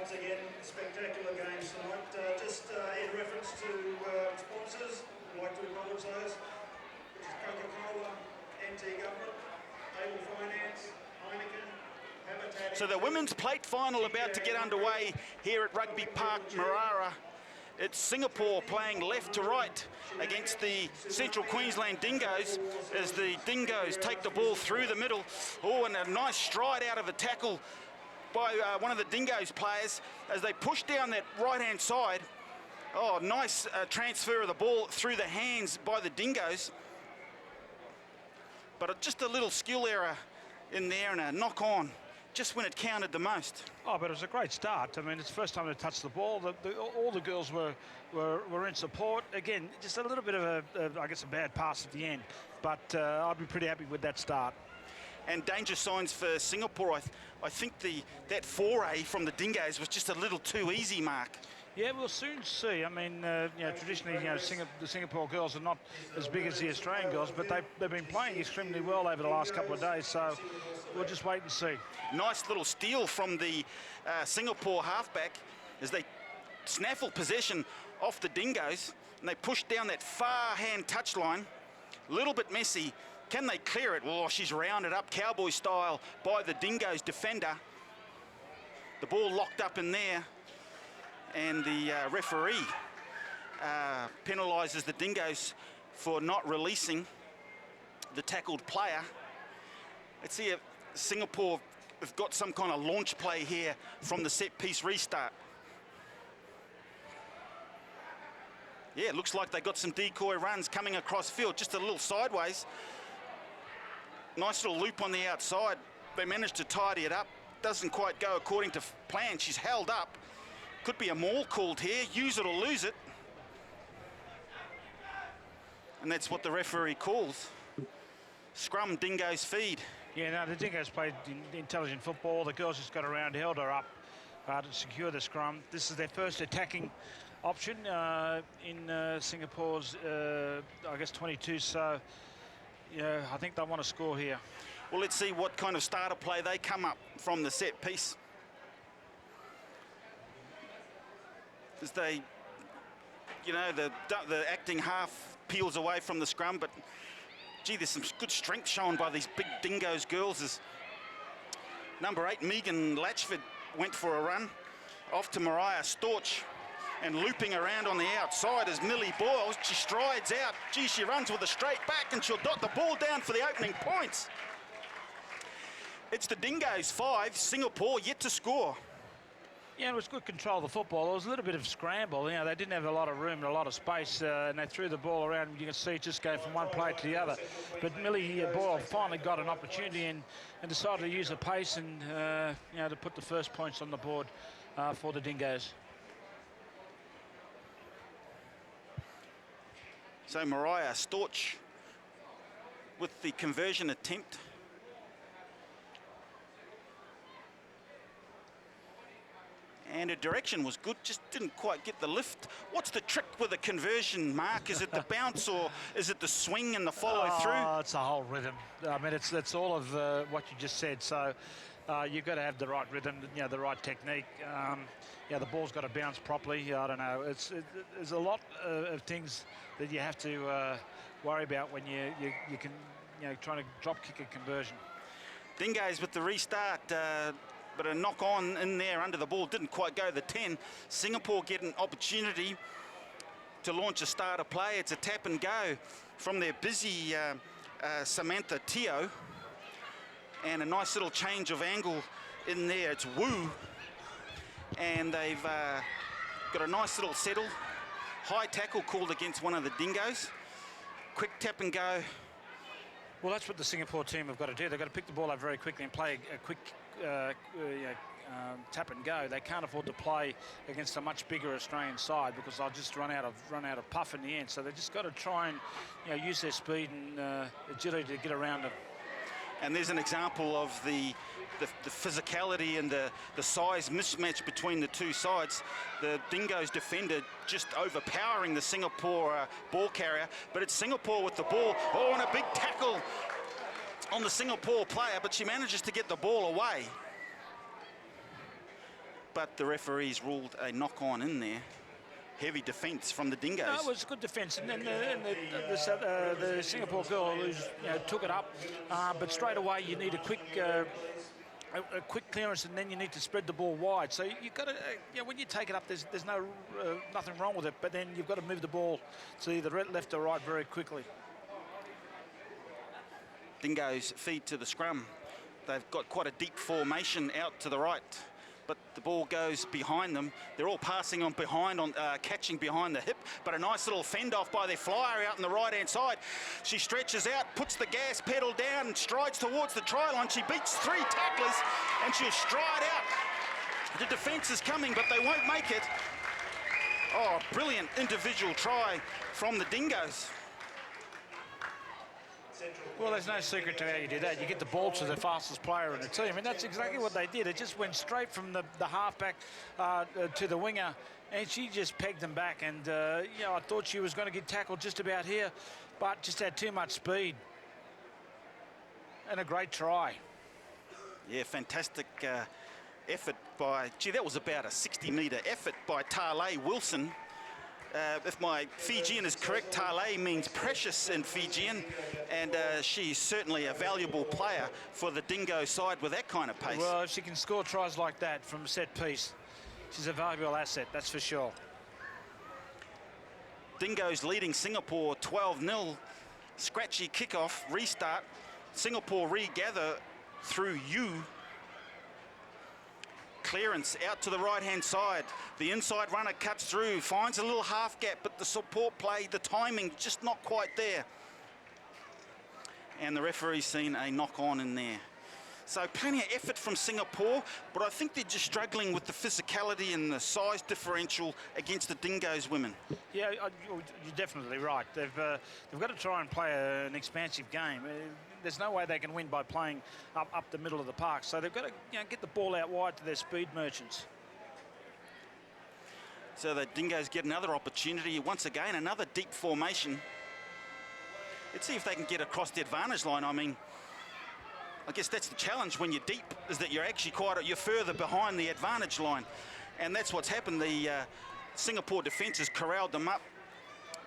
once again, spectacular games tonight. Just in reference to sponsors, I'd like to acknowledge those, which is Coca, anti-government, Able Finance, Heineken, Habitat. So the women's plate final about to get underway here at Rugby Park, Marrara. It's Singapore playing left to right against the Central Queensland Dingoes as the Dingoes take the ball through the middle. Oh, and a nice stride out of a tackle by one of the Dingoes players as they push down that right-hand side. Oh, nice transfer of the ball through the hands by the Dingoes. But just a little skill error in there and a knock-on just when it counted the most. Oh, but it was a great start. I mean, it's the first time they touched the ball. All the girls were in support. Again, just a little bit of I guess, a bad pass at the end. But I'd be pretty happy with that start. And danger signs for Singapore. I think that foray from the Dingoes was just a little too easy, Mark. Yeah, we'll soon see. I mean, traditionally, the Singapore girls are not as big as the Australian girls, but they've been playing extremely well over the last couple of days. So we'll just wait and see. Nice little steal from the Singapore halfback as they snaffle possession off the Dingoes and they push down that far hand touchline. A little bit messy. Can they clear it? Well, she's rounded up Cowboy style by the Dingoes defender. The ball locked up in there, and the referee penalises the Dingoes for not releasing the tackled player. Let's see if Singapore have got some kind of launch play here from the set piece restart. Yeah, it looks like they got some decoy runs coming across field, just a little sideways. Nice little loop on the outside. They managed to tidy it up. Doesn't quite go according to plan. She's held up. Could be a maul called here. Use it or lose it. And that's what the referee calls. Scrum, Dingoes feed. Yeah, no, the Dingoes played intelligent football. The girls just got around, held her up to secure the scrum. This is their first attacking option in Singapore's, I guess, 22. So, yeah, I think they want to score here. Well, let's see what kind of starter play they come up from the set piece. As they, the acting half peels away from the scrum, but gee, there's some good strength shown by these big Dingoes girls. As number 8, Megan Latchford, went for a run. Off to Mariah Storch, and looping around on the outside is Millie Boyles. She strides out. Gee, she runs with a straight back, and she'll dot the ball down for the opening points. It's the Dingoes 5, Singapore yet to score. Yeah, it was good control of the football. There was a little bit of scramble. They didn't have a lot of room and a lot of space, and they threw the ball around. You can see it just go from one play to the other. But Millie Boyle finally got an opportunity and decided to use the pace and to put the first points on the board for the Dingoes. So Mariah Storch with the conversion attempt. And her direction was good, just didn't quite get the lift. What's the trick with a conversion, Mark? Is it the bounce or is it the swing and the follow through? Oh, it's a whole rhythm. I mean, it's all of what you just said. So you've got to have the right rhythm, the right technique. The ball's got to bounce properly. I don't know. There's a lot of things that you have to worry about when you can trying to drop kick a conversion. Dingoes with the restart. But a knock on in there under the ball didn't quite go the 10. Singapore get an opportunity to launch a starter play. It's a tap and go from their busy Samantha Teo. And a nice little change of angle in there. It's Wu. And they've got a nice little settle. High tackle called against one of the Dingoes. Quick tap and go. Well, that's what the Singapore team have got to do. They've got to pick the ball up very quickly and play a quick tap and go. They can't afford to play against a much bigger Australian side because they'll just run out of puff in the end. So they've just got to try and use their speed and agility to get around them. And there's an example of the physicality and the size mismatch between the two sides. The Dingoes defender just overpowering the Singapore ball carrier, but it's Singapore with the ball. Oh, and a big tackle on the Singapore player, but she manages to get the ball away. but the referees ruled a knock-on in there. Heavy defence from the Dingoes. No, it was good defence, and then the Singapore girl who's, took it up, but straight away you need a quick clearance, and then you need to spread the ball wide. So you've got to, when you take it up, there's no nothing wrong with it, but then you've got to move the ball to either left or right very quickly. Dingoes feed to the scrum. They've got quite a deep formation out to the right, but the ball goes behind them. They're all passing on behind, catching behind the hip, but a nice little fend off by their flyer out on the right-hand side. She stretches out, puts the gas pedal down, and strides towards the try line. She beats 3 tacklers, and she'll stride out. The defence is coming, but they won't make it. Oh, brilliant individual try from the Dingoes. Well, there's no secret to how you do that. You get the ball to the fastest player in the team, and that's exactly what they did. It just went straight from the halfback to the winger, and she just pegged them back. And, I thought she was going to get tackled just about here, but just had too much speed. And a great try. Yeah, fantastic effort by... Gee, that was about a 60-metre effort by Tale Wilson. If my Fijian is correct, Tale means precious in Fijian, and she's certainly a valuable player for the Dingo side with that kind of pace. Well, if she can score tries like that from set piece, she's a valuable asset, that's for sure. Dingoes leading Singapore 12-0. Scratchy kickoff, restart. Singapore regather through you. Clearance out to the right-hand side. The inside runner cuts through, finds a little half gap, but the support play, the timing, just not quite there. And the referee's seen a knock-on in there. So plenty of effort from Singapore, but I think they're just struggling with the physicality and the size differential against the Dingoes women. Yeah, you're definitely right. They've got to try and play an expansive game. There's no way they can win by playing up the middle of the park. So they've got to get the ball out wide to their speed merchants. So the Dingoes get another opportunity. Once again, another deep formation. Let's see if they can get across the advantage line. I mean, I guess that's the challenge when you're deep, is that you're actually you're further behind the advantage line. And that's what's happened. The Singapore defence has corralled them up,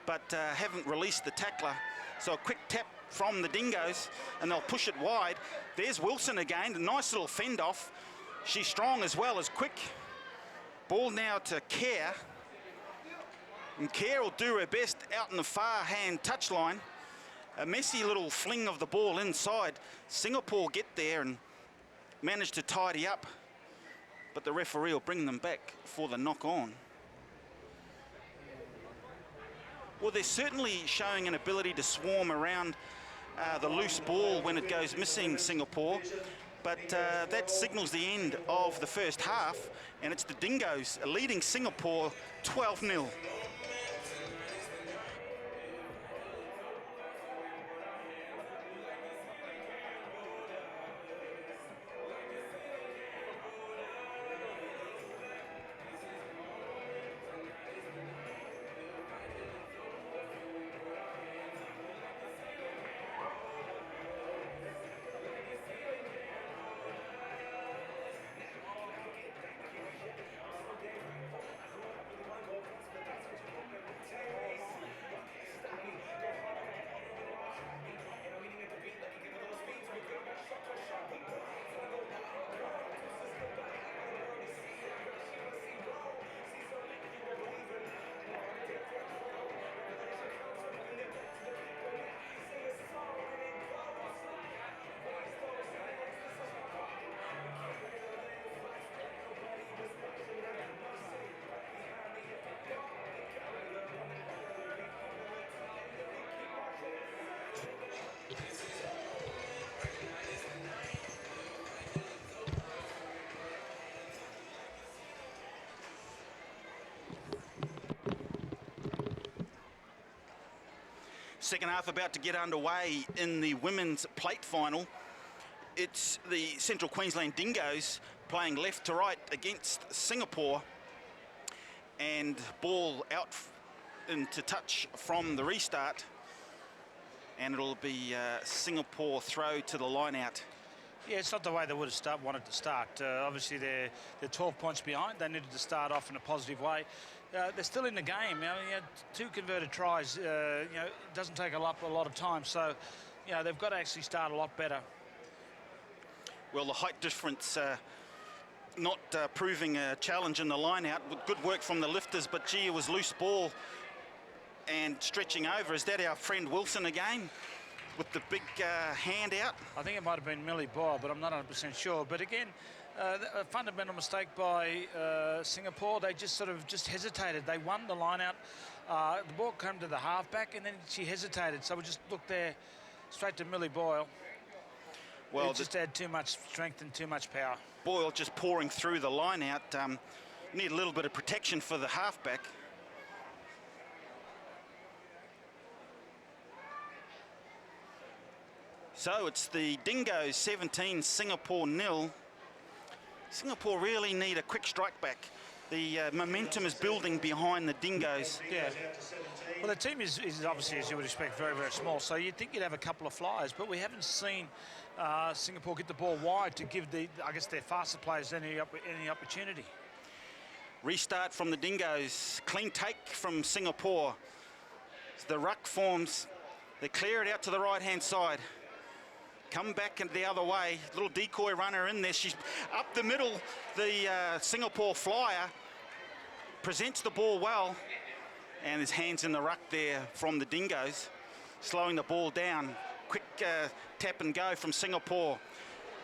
but haven't released the tackler. So a quick tap from the Dingoes, and they'll push it wide. There's Wilson again, a nice little fend off. She's strong as well as quick. Ball now to Kerr. And Kerr will do her best out in the far hand touchline. A messy little fling of the ball inside. Singapore get there and manage to tidy up, but the referee will bring them back for the knock-on. Well, they're certainly showing an ability to swarm around the loose ball when it goes missing, Singapore, but that signals the end of the first half, and it's the Dingoes leading Singapore 12-0. Second half about to get underway in the women's plate final. It's the Central Queensland Dingoes playing left to right against Singapore, and ball out into touch from the restart, and it'll be Singapore throw to the line out. Yeah, it's not the way they would have wanted to start. Obviously, they're 12 points behind. They needed to start off in a positive way. They're still in the game. 2 converted tries, it doesn't take a lot of time. So, they've got to actually start a lot better. Well, the height difference not proving a challenge in the line-out. Good work from the lifters, but gee, it was loose ball and stretching over. Is that our friend Wilson again with the big hand out? I think it might have been Millie Boyle, but I'm not 100% sure. But again, a fundamental mistake by Singapore. They just hesitated. They won the line-out. The ball came to the halfback, and then she hesitated. So we just looked there straight to Millie Boyle. Well, it just had too much strength and too much power. Boyle just pouring through the line out. Need a little bit of protection for the halfback. So it's the Dingoes 17, Singapore 0. Singapore really need a quick strike back. The momentum is building behind the Dingoes. Yeah. Well, the team is obviously, as you would expect, very, very small. So you'd think you'd have a couple of flyers, but we haven't seen Singapore get the ball wide to give their faster players any opportunity. Restart from the Dingoes. Clean take from Singapore. The ruck forms. They clear it out to the right-hand side. Come back and the other way. Little decoy runner in there. She's up the middle. The Singapore flyer presents the ball well. And there's hands in the ruck there from the Dingoes. Slowing the ball down. Quick tap and go from Singapore.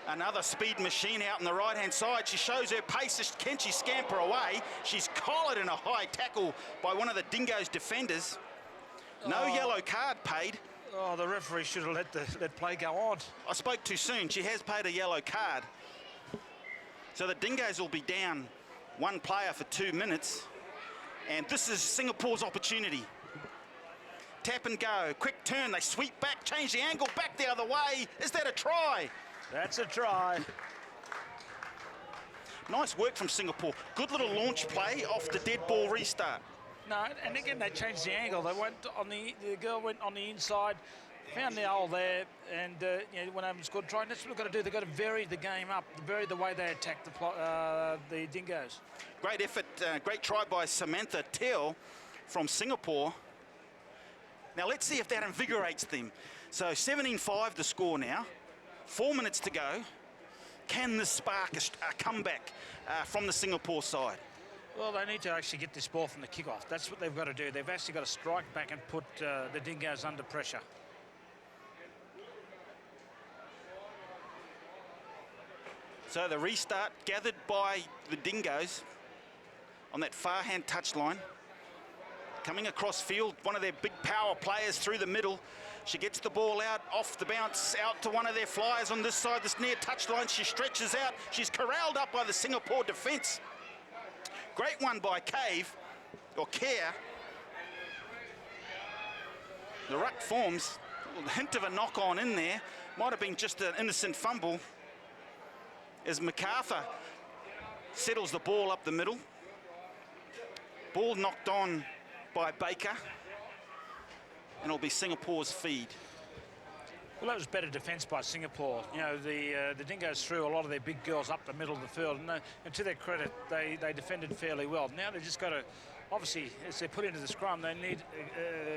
Another speed machine out on the right-hand side. She shows her pace. Can she scamper away? She's collared in a high tackle by one of the Dingoes' defenders. No yellow card paid. Oh, the referee should have let play go on. I spoke too soon. She has paid a yellow card. So the Dingoes will be down one player for 2 minutes. And this is Singapore's opportunity. Tap and go. Quick turn. They sweep back, change the angle, back the other way. Is that a try? That's a try. Nice work from Singapore. Good little launch play off the dead ball restart. No, and again, they changed the angle. They went on the girl went on the inside, found the hole there, and went over and scored a try. And that's what they've got to do. They've got to vary the game up, vary the way they attack the Dingoes. Great effort, great try by Samantha Teo from Singapore. Now let's see if that invigorates them. So 17-5 the score now. 4 minutes to go. Can this spark a comeback from the Singapore side? Well, they need to actually get this ball from the kickoff. That's what they've got to do. They've actually got to strike back and put the Dingoes under pressure. So the restart gathered by the Dingoes on that far-hand touchline. Coming across field, one of their big power players through the middle. She gets the ball out, off the bounce, out to one of their flyers on this side, this near touchline. She stretches out. She's corralled up by the Singapore defence. Great one by Care. The ruck forms. A hint of a knock-on in there. Might have been just an innocent fumble. As MacArthur settles the ball up the middle. Ball knocked on by Baker. And it'll be Singapore's feed. Well, that was better defence by Singapore. The Dingoes threw a lot of their big girls up the middle of the field, and to their credit, they defended fairly well. Now they've just got to, obviously, as they're put into the scrum, they need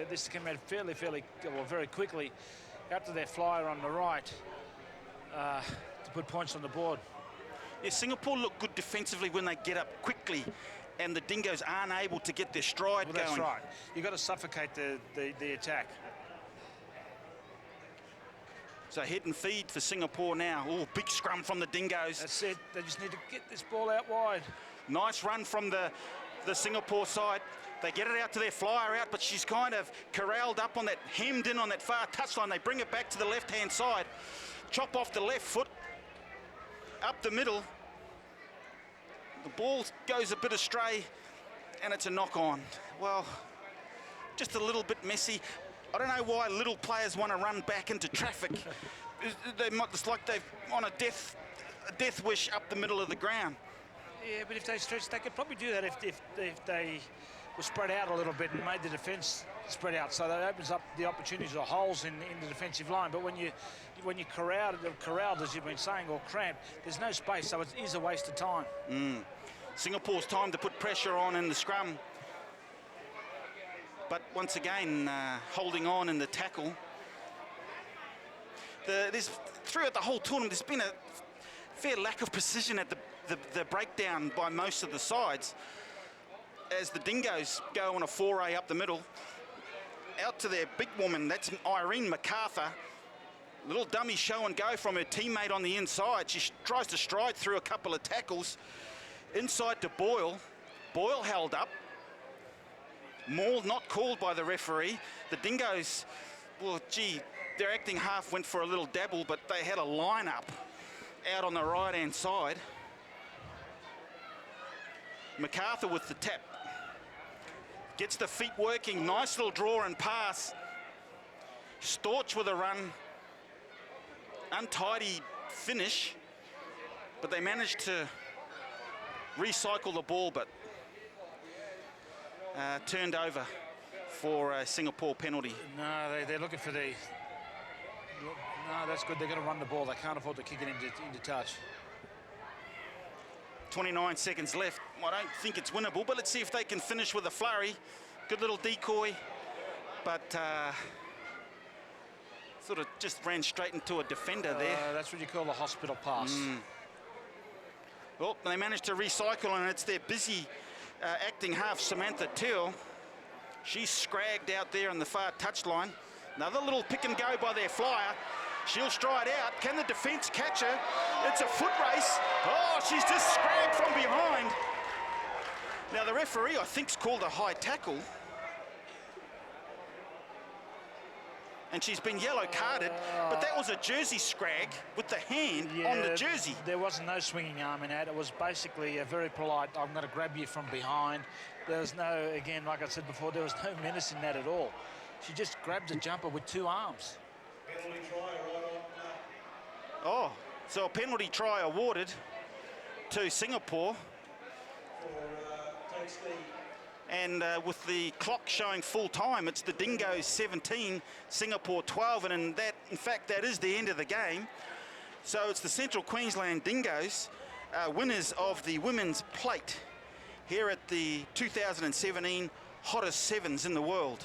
this to come out very quickly, out to their flyer on the right to put points on the board. Yeah, Singapore look good defensively when they get up quickly, and the Dingoes aren't able to get their stride going. That's right. You've got to suffocate the attack. So head and feed for Singapore now. Oh, big scrum from the Dingoes. That's it. They just need to get this ball out wide. Nice run from the Singapore side. They get it out to their flyer out, but she's kind of corralled up on that, hemmed in on that far touchline. They bring it back to the left-hand side. Chop off the left foot. Up the middle. The ball goes a bit astray, and it's a knock-on. Well, just a little bit messy. I don't know why little players want to run back into traffic. It's like they're on a death wish up the middle of the ground. Yeah, but if they stretch, they could probably do that if they spread out a little bit and made the defence spread out. So that opens up the opportunities or holes in the defensive line. But when you corralled, as you've been saying, or cramped, there's no space, so it is a waste of time. Singapore's time to put pressure on in the scrum. But once again, holding on in the tackle. Throughout the whole tournament, there's been a fair lack of precision at the breakdown by most of the sides. As the Dingoes go on a foray up the middle, out to their big woman, that's Irene MacArthur. Little dummy show and go from her teammate on the inside. She tries to stride through a couple of tackles. Inside to Boyle. Boyle held up. Maul not called by the referee. The Dingoes, well, gee, their acting half went for a little dabble, but they had a line-up out on the right-hand side. MacArthur with the tap. Gets the feet working. Nice little draw and pass. Storch with a run. Untidy finish, but they managed to recycle the ball, but turned over for a Singapore penalty. No, they're looking for the... No, that's good. They're going to run the ball. They can't afford to kick it into touch. 29 seconds left. I don't think it's winnable, but let's see if they can finish with a flurry. Good little decoy, but sort of just ran straight into a defender there. That's what you call a hospital pass. Well, they managed to recycle, and it's their busy acting half, Samantha Till. She's scragged out there on the far touchline. Another little pick and go by their flyer. She'll stride out. Can the defence catch her? It's a foot race. Oh, she's just scragged from behind. Now, the referee, I think's called a high tackle. And she's been yellow carded, but that was a jersey scrag with the hand on the jersey. There wasn't no swinging arm in that. It was basically a very polite, I'm going to grab you from behind. There was no, again, like I said before, there was no menace in that at all. She just grabbed the jumper with two arms. Penalty try right on. Oh, so a penalty try awarded to Singapore. For takes the... And with the clock showing full time, it's the Dingoes 17, Singapore 12, and in fact, that is the end of the game. So it's the Central Queensland Dingoes, winners of the women's plate here at the 2017 hottest sevens in the world.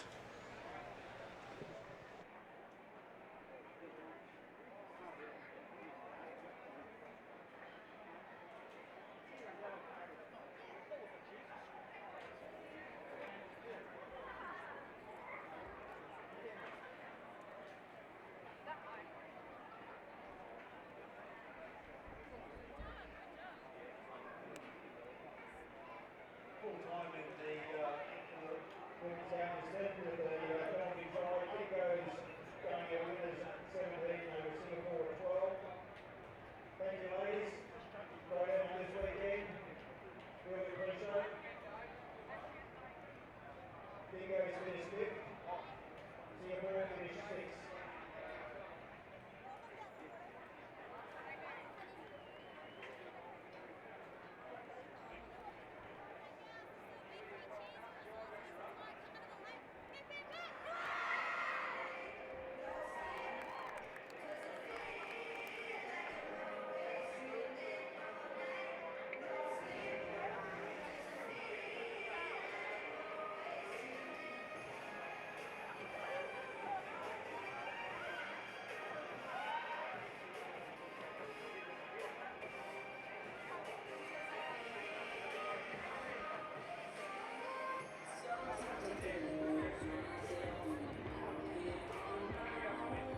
Dingoes finished fifth. Singapore finished sixth.